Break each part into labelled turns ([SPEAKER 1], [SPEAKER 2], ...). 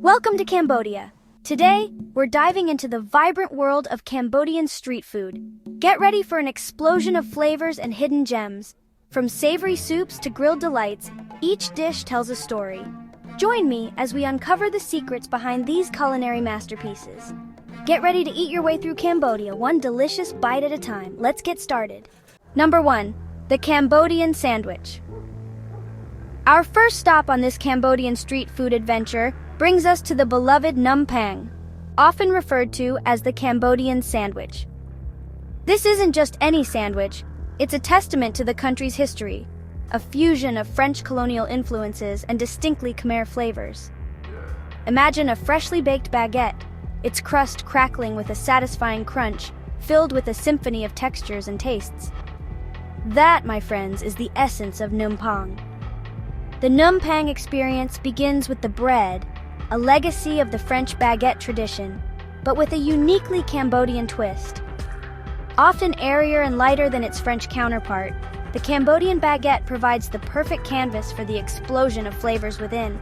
[SPEAKER 1] Welcome to Cambodia. Today, we're diving into the vibrant world of Cambodian street food. Get ready for an explosion of flavors and hidden gems. From savory soups to grilled delights, each dish tells a story. Join me as we uncover the secrets behind these culinary masterpieces. Get ready to eat your way through Cambodia, one delicious bite at a time. Let's get started. Number 1. The Cambodian Sandwich. Our first stop on this Cambodian street food adventure brings us to the beloved Phnom Penh, often referred to as the Cambodian sandwich. This isn't just any sandwich, it's a testament to the country's history, a fusion of French colonial influences and distinctly Khmer flavors. Imagine a freshly baked baguette, its crust crackling with a satisfying crunch, filled with a symphony of textures and tastes. That, my friends, is the essence of Phnom Penh. The Phnom Penh experience begins with the bread, a legacy of the French baguette tradition, but with a uniquely Cambodian twist. Often airier and lighter than its French counterpart, the Cambodian baguette provides the perfect canvas for the explosion of flavors within.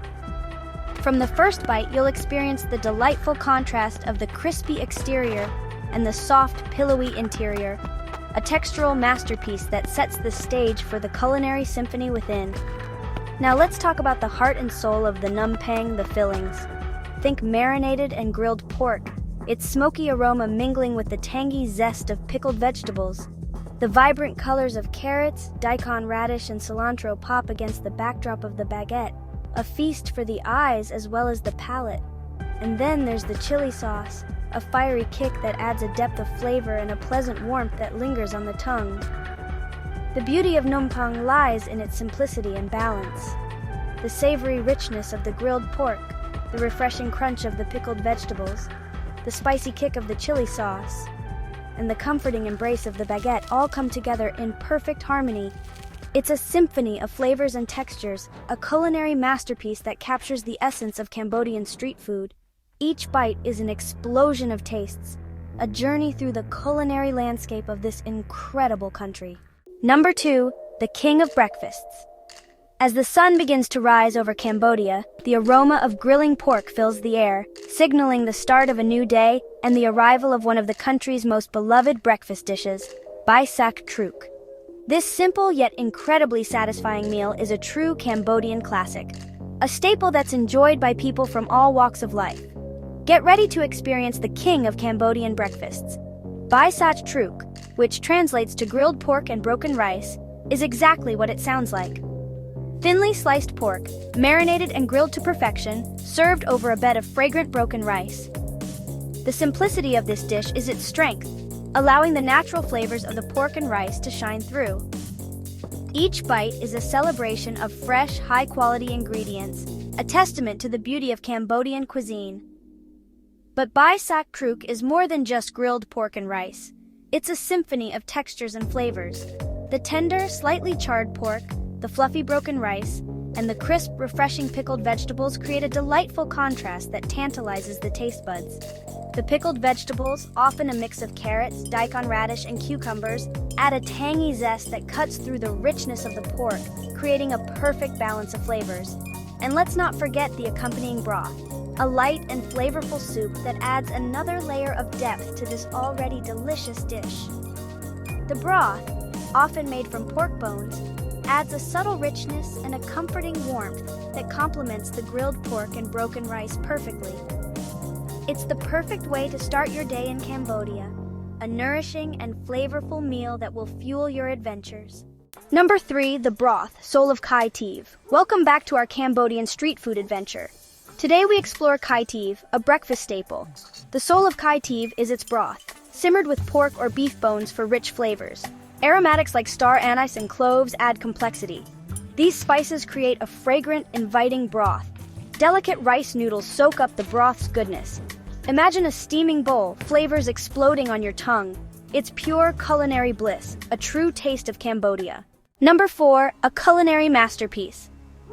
[SPEAKER 1] From the first bite, you'll experience the delightful contrast of the crispy exterior and the soft, pillowy interior, a textural masterpiece that sets the stage for the culinary symphony within. Now let's talk about the heart and soul of the Phnom Penh, the fillings. Think marinated and grilled pork, its smoky aroma mingling with the tangy zest of pickled vegetables. The vibrant colors of carrots, daikon radish, and cilantro pop against the backdrop of the baguette, a feast for the eyes as well as the palate. And then there's the chili sauce, a fiery kick that adds a depth of flavor and a pleasant warmth that lingers on the tongue. The beauty of Phnom Penh lies in its simplicity and balance. The savory richness of the grilled pork, the refreshing crunch of the pickled vegetables, the spicy kick of the chili sauce, and the comforting embrace of the baguette all come together in perfect harmony. It's a symphony of flavors and textures, a culinary masterpiece that captures the essence of Cambodian street food. Each bite is an explosion of tastes, a journey through the culinary landscape of this incredible country. Number 2. The King of Breakfasts. As the sun begins to rise over Cambodia, the aroma of grilling pork fills the air, signaling the start of a new day and the arrival of one of the country's most beloved breakfast dishes, bai sak truk. This simple yet incredibly satisfying meal is a true Cambodian classic, a staple that's enjoyed by people from all walks of life. Get ready to experience the king of Cambodian breakfasts. Bai sak truk, which translates to grilled pork and broken rice, is exactly what it sounds like. Thinly sliced pork, marinated and grilled to perfection, served over a bed of fragrant broken rice. The simplicity of this dish is its strength, allowing the natural flavors of the pork and rice to shine through. Each bite is a celebration of fresh, high-quality ingredients, a testament to the beauty of Cambodian cuisine. But bai sak truk is more than just grilled pork and rice. It's a symphony of textures and flavors. The tender, slightly charred pork, the fluffy broken rice, and the crisp, refreshing pickled vegetables create a delightful contrast that tantalizes the taste buds. The pickled vegetables, often a mix of carrots, daikon radish, and cucumbers, add a tangy zest that cuts through the richness of the pork, creating a perfect balance of flavors. And let's not forget the accompanying broth, a light and flavorful soup that adds another layer of depth to this already delicious dish. The broth, often made from pork bones, adds a subtle richness and a comforting warmth that complements the grilled pork and broken rice perfectly. It's the perfect way to start your day in Cambodia, a nourishing and flavorful meal that will fuel your adventures. Number 3. The Broth Soul of Kai. Welcome back to our Cambodian street food adventure. Today we explore Kai, a breakfast staple. The soul of Kai is its broth, simmered with pork or beef bones for rich flavors. Aromatics like star anise and cloves add complexity. These spices create a fragrant, inviting broth. Delicate rice noodles soak up the broth's goodness. Imagine a steaming bowl, flavors exploding on your tongue. It's pure culinary bliss, a true taste of Cambodia. Number 4. A culinary masterpiece.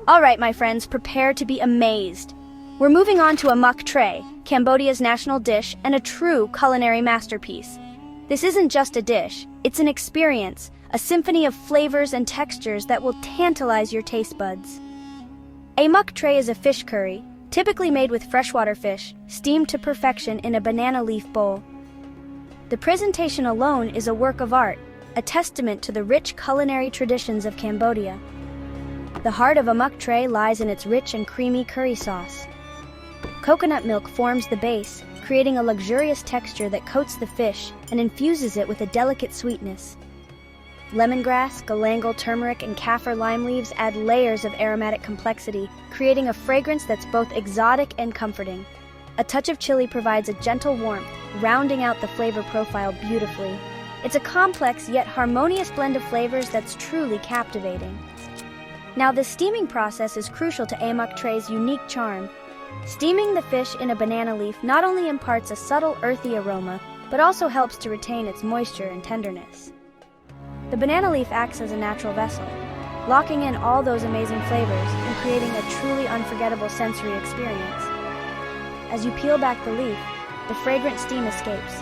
[SPEAKER 1] All right, my friends, prepare to be amazed. We're moving on to a mak tray, Cambodia's national dish and a true culinary masterpiece. This isn't just a dish, it's an experience, a symphony of flavors and textures that will tantalize your taste buds. A mak tray is a fish curry, typically made with freshwater fish, steamed to perfection in a banana leaf bowl. The presentation alone is a work of art, a testament to the rich culinary traditions of Cambodia. The heart of a muk tray lies in its rich and creamy curry sauce. Coconut milk forms the base, creating a luxurious texture that coats the fish and infuses it with a delicate sweetness. Lemongrass, galangal turmeric, and kaffir lime leaves add layers of aromatic complexity, creating a fragrance that's both exotic and comforting. A touch of chili provides a gentle warmth, rounding out the flavor profile beautifully. It's a complex yet harmonious blend of flavors that's truly captivating. Now, the steaming process is crucial to a muk tray's unique charm. Steaming the fish in a banana leaf not only imparts a subtle earthy aroma, but also helps to retain its moisture and tenderness. The banana leaf acts as a natural vessel, locking in all those amazing flavors and creating a truly unforgettable sensory experience. As you peel back the leaf, the fragrant steam escapes,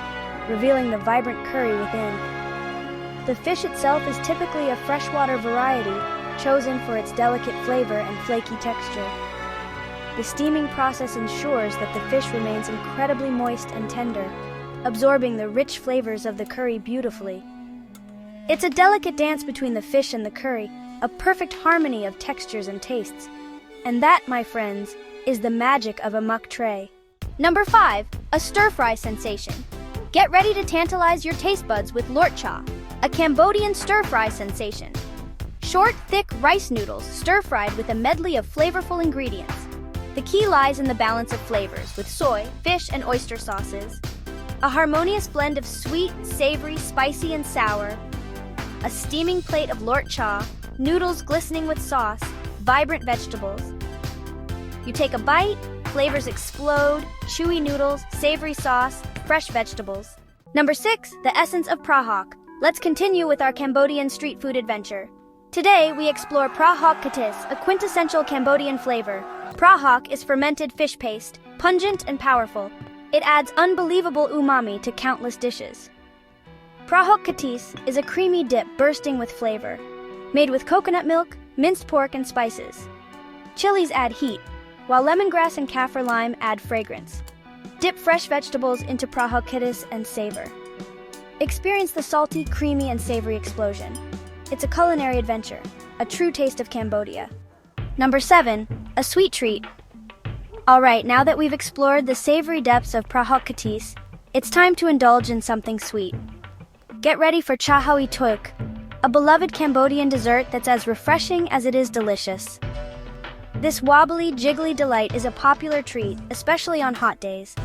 [SPEAKER 1] revealing the vibrant curry within. The fish itself is typically a freshwater variety, chosen for its delicate flavor and flaky texture. The steaming process ensures that the fish remains incredibly moist and tender, absorbing the rich flavors of the curry beautifully. It's a delicate dance between the fish and the curry, a perfect harmony of textures and tastes. And that, my friends, is the magic of a muk tray. Number 5, a stir-fry sensation. Get ready to tantalize your taste buds with lort cha, a Cambodian stir-fry sensation. Short, thick rice noodles stir-fried with a medley of flavorful ingredients. The key lies in the balance of flavors with soy, fish, and oyster sauces. A harmonious blend of sweet, savory, spicy, and sour. A steaming plate of lort cha, noodles glistening with sauce, vibrant vegetables. You take a bite, flavors explode, chewy noodles, savory sauce, fresh vegetables. Number 6, the essence of prahok. Let's continue with our Cambodian street food adventure. Today, we explore prahok katis, a quintessential Cambodian flavor. Prahok is fermented fish paste, pungent and powerful. It adds unbelievable umami to countless dishes. Prahok katis is a creamy dip bursting with flavor, made with coconut milk, minced pork, and spices. Chilies add heat, while lemongrass and kaffir lime add fragrance. Dip fresh vegetables into prahok katis and savor. Experience the salty, creamy, and savory explosion. It's a culinary adventure, a true taste of Cambodia. Number 7, a sweet treat. Alright, now that we've explored the savory depths of prahok katis, it's time to indulge in something sweet. Get ready for chahoy tuik, a beloved Cambodian dessert that's as refreshing as it is delicious. This wobbly, jiggly delight is a popular treat, especially on hot days.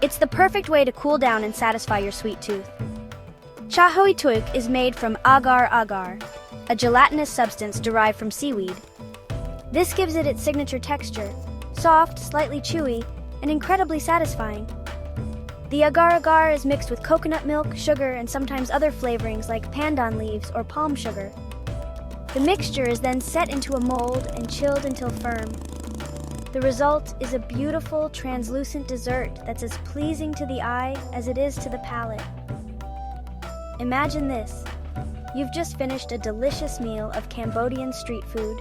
[SPEAKER 1] It's the perfect way to cool down and satisfy your sweet tooth. Chahoy tuik is made from agar-agar, a gelatinous substance derived from seaweed. This gives it its signature texture, soft, slightly chewy, and incredibly satisfying. The agar-agar is mixed with coconut milk, sugar, and sometimes other flavorings like pandan leaves or palm sugar. The mixture is then set into a mold and chilled until firm. The result is a beautiful, translucent dessert that's as pleasing to the eye as it is to the palate. Imagine this. You've just finished a delicious meal of Cambodian street food,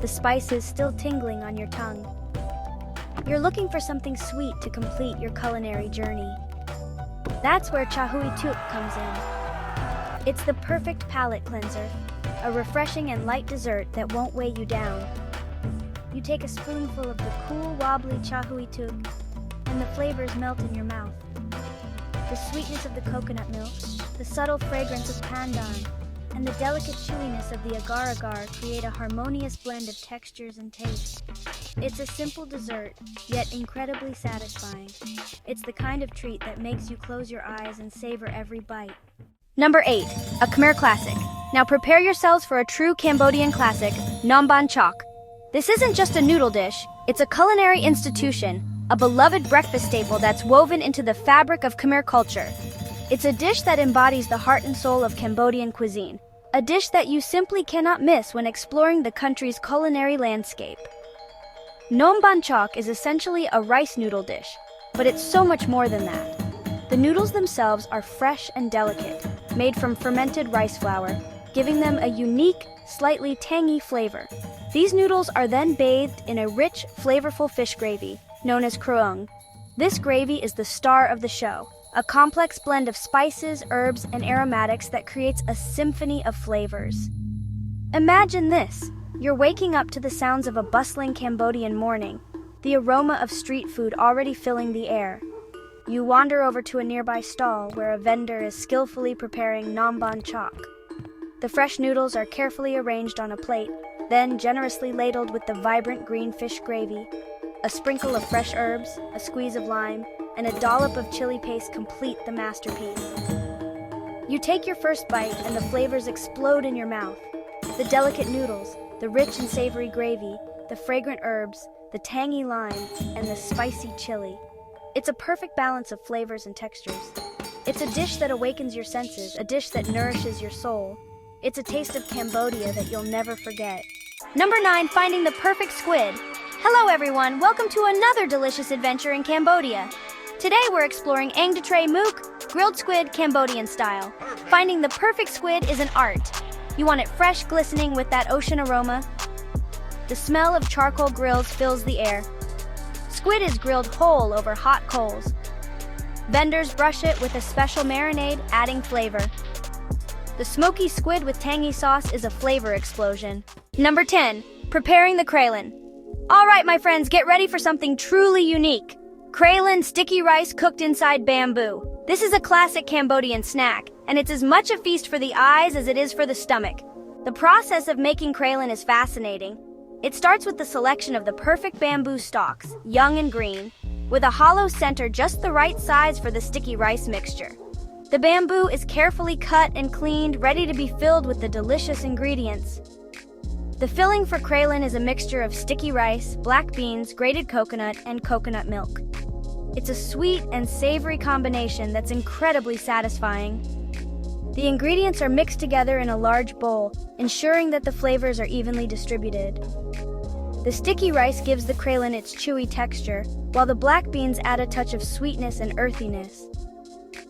[SPEAKER 1] the spices still tingling on your tongue. You're looking for something sweet to complete your culinary journey. That's where chahoy tuik comes in. It's the perfect palate cleanser, a refreshing and light dessert that won't weigh you down. You take a spoonful of the cool, wobbly chahoy tuik, and the flavors melt in your mouth. The sweetness of the coconut milk, the subtle fragrance of pandan, and the delicate chewiness of the agar-agar create a harmonious blend of textures and tastes. It's a simple dessert, yet incredibly satisfying. It's the kind of treat that makes you close your eyes and savor every bite. Number 8, a Khmer classic. Now prepare yourselves for a true Cambodian classic, Phnom Ban Chok. This isn't just a noodle dish, it's a culinary institution, a beloved breakfast staple that's woven into the fabric of Khmer culture. It's a dish that embodies the heart and soul of Cambodian cuisine, a dish that you simply cannot miss when exploring the country's culinary landscape. Phnom Ban Chok is essentially a rice noodle dish, but it's so much more than that. The noodles themselves are fresh and delicate, made from fermented rice flour, giving them a unique, slightly tangy flavor. These noodles are then bathed in a rich, flavorful fish gravy, known as kroung. This gravy is the star of the show, a complex blend of spices, herbs, and aromatics that creates a symphony of flavors. Imagine this. You're waking up to the sounds of a bustling Cambodian morning, the aroma of street food already filling the air. You wander over to a nearby stall where a vendor is skillfully preparing nam ban chok. The fresh noodles are carefully arranged on a plate, then generously ladled with the vibrant green fish gravy. A sprinkle of fresh herbs, a squeeze of lime, and a dollop of chili paste complete the masterpiece. You take your first bite and the flavors explode in your mouth. The delicate noodles, the rich and savory gravy, the fragrant herbs, the tangy lime, and the spicy chili. It's a perfect balance of flavors and textures. It's a dish that awakens your senses, a dish that nourishes your soul. It's a taste of Cambodia that you'll never forget. Number 9, finding the perfect squid. Hello everyone, welcome to another delicious adventure in Cambodia. Today we're exploring Ang de Tre Mook, grilled squid Cambodian style. Finding the perfect squid is an art. You want it fresh, glistening with that ocean aroma. The smell of charcoal grills fills the air. Squid is grilled whole over hot coals. Vendors brush it with a special marinade, adding flavor. The smoky squid with tangy sauce is a flavor explosion. Number 10, preparing the kralin. All right, my friends, get ready for something truly unique. Kralin sticky rice cooked inside bamboo. This is a classic Cambodian snack, and it's as much a feast for the eyes as it is for the stomach. The process of making kralin is fascinating. It starts with the selection of the perfect bamboo stalks, young and green, with a hollow center just the right size for the sticky rice mixture. The bamboo is carefully cut and cleaned, ready to be filled with the delicious ingredients. The filling for kralin is a mixture of sticky rice, black beans, grated coconut, and coconut milk. It's a sweet and savory combination that's incredibly satisfying. The ingredients are mixed together in a large bowl, ensuring that the flavors are evenly distributed. The sticky rice gives the kralin its chewy texture, while the black beans add a touch of sweetness and earthiness.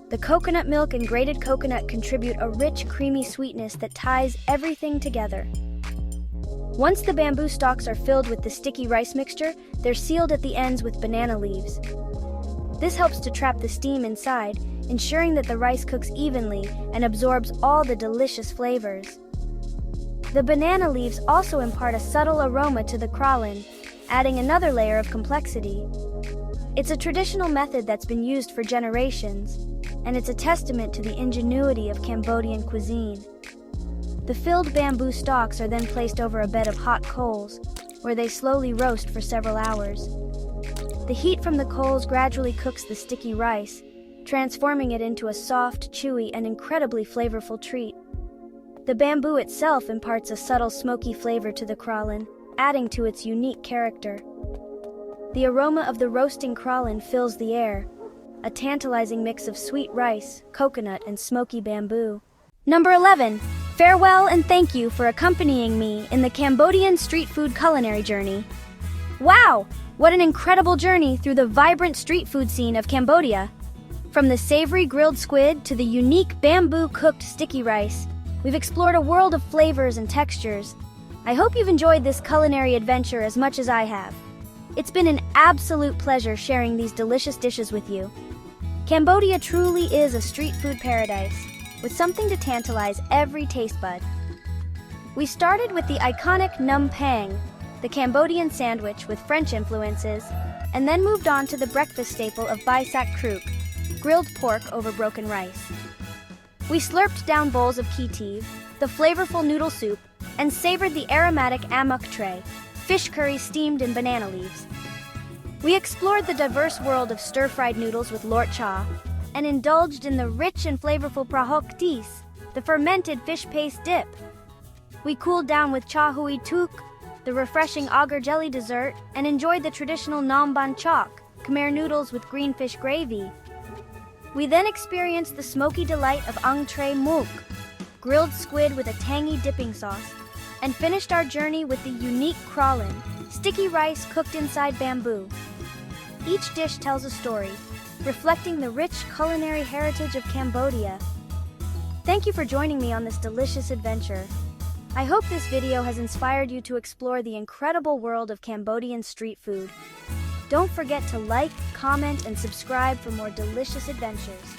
[SPEAKER 1] The coconut milk and grated coconut contribute a rich, creamy sweetness that ties everything together. Once the bamboo stalks are filled with the sticky rice mixture, they're sealed at the ends with banana leaves. This helps to trap the steam inside, ensuring that the rice cooks evenly and absorbs all the delicious flavors. The banana leaves also impart a subtle aroma to the kralin, adding another layer of complexity. It's a traditional method that's been used for generations, and it's a testament to the ingenuity of Cambodian cuisine. The filled bamboo stalks are then placed over a bed of hot coals, where they slowly roast for several hours. The heat from the coals gradually cooks the sticky rice, transforming it into a soft, chewy, and incredibly flavorful treat. The bamboo itself imparts a subtle smoky flavor to the kralin, adding to its unique character. The aroma of the roasting kralin fills the air, a tantalizing mix of sweet rice, coconut, and smoky bamboo. Number 11. Farewell and thank you for accompanying me in the Cambodian street food culinary journey. Wow! What an incredible journey through the vibrant street food scene of Cambodia. From the savory grilled squid to the unique bamboo-cooked sticky rice, we've explored a world of flavors and textures. I hope you've enjoyed this culinary adventure as much as I have. It's been an absolute pleasure sharing these delicious dishes with you. Cambodia truly is a street food paradise, with something to tantalize every taste bud. We started with the iconic Num Pang, the Cambodian sandwich with French influences, and then moved on to the breakfast staple of Bai Sak Kruk, grilled pork over broken rice. We slurped down bowls of kitiv, the flavorful noodle soup, and savored the aromatic amuk tray, fish curry steamed in banana leaves. We explored the diverse world of stir-fried noodles with lort cha, and indulged in the rich and flavorful prahok tis, the fermented fish paste dip. We cooled down with cha hui tuk, the refreshing agar jelly dessert, and enjoyed the traditional nam ban chok, Khmer noodles with green fish gravy. We then experienced the smoky delight of ang tre mook, grilled squid with a tangy dipping sauce, and finished our journey with the unique kralin, sticky rice cooked inside bamboo. Each dish tells a story, reflecting the rich culinary heritage of Cambodia. Thank you for joining me on this delicious adventure. I hope this video has inspired you to explore the incredible world of Cambodian street food. Don't forget to like, comment, and subscribe for more delicious adventures.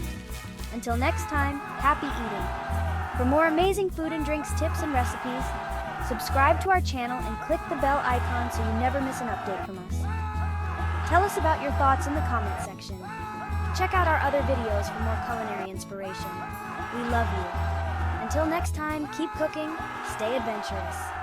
[SPEAKER 1] Until next time, happy eating. For more amazing food and drinks tips and recipes, subscribe to our channel and click the bell icon so you never miss an update from us. Tell us about your thoughts in the comment section. Check out our other videos for more culinary inspiration. We love you. Until next time, keep cooking, stay adventurous.